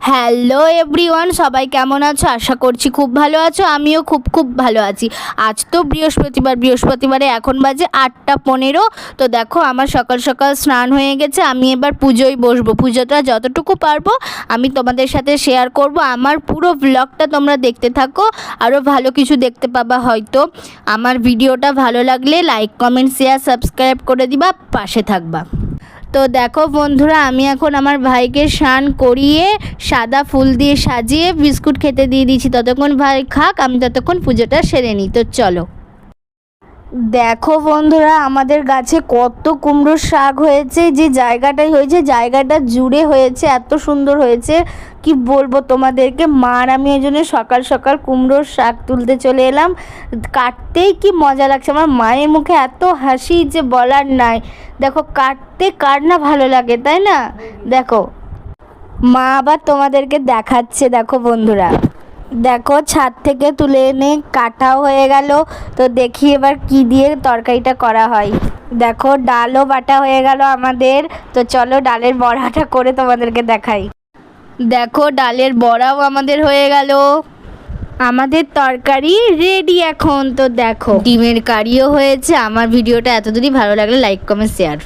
Hello everyone, সবাই কেমন আছো? আশা করছি খুব ভালো আছো। আমিও খুব ভালো আছি। আজ তো বৃহস্পতিবারে এখন বাজে 8:15। তো দেখো আমার সকাল সকাল স্নান হয়ে গেছে। আমি এবার পুজোয় বসবো। পুজোটা যতটুকু পারবো আমি তোমাদের সাথে শেয়ার করব। আমার পুরো ব্লগটা তোমরা দেখতে থাকো, আরও ভালো কিছু দেখতে পাবা হয়তো। আমার ভিডিওটা ভালো লাগলে লাইক, কমেন্ট, শেয়ার, সাবস্ক্রাইব করে দিবা, পাশে থাকবা। তো দেখো বন্ধুরা, আমি এখন আমার ভাইকে স্নান করিয়ে সাদা ফুল দিয়ে সাজিয়ে বিস্কুট খেতে দিয়ে দিয়েছি। ততক্ষণ ভাই খাক, আমি ততক্ষণ পুজোটা সেরে নিই। তো চলো। দেখো বন্ধুরা, আমাদের গাছে কত কুমড়োর শাক হয়েছে। যে জায়গাটাই হয়েছে জায়গাটা জুড়ে হয়েছে, এত সুন্দর হয়েছে কি বলবো তোমাদেরকে। মার আমি এই জন্য সকাল সকাল কুমড়োর শাক তুলতে চলে এলাম। কাটতেই কি মজা লাগছে, আমার মায়ের মুখে এত হাসি যে বলার নাই। দেখো কাটতে কার না ভালো লাগে, তাই না? দেখো মা আবার তোমাদেরকে দেখাচ্ছে। দেখো বন্ধুরা, দেখো ছাদ থেকে তুলে এনে কাটাও হয়ে গেল। তো দেখি এবার কি দিয়ে তরকারিটা করা হয়। দেখো ডালও বাটা হয়ে গেল আমাদের। তো চলো ডালের বড়াটা করে তোমাদেরকে দেখাই। দেখো ডালের বড়াও আমাদের হয়ে গেল। আমাদের তরকারি রেডি এখন। তো দেখো ডিমের কারিও হয়েছে। আমার ভিডিওটা এতদূরই ভালো লাগলে লাইক, কমেন্ট, শেয়ার।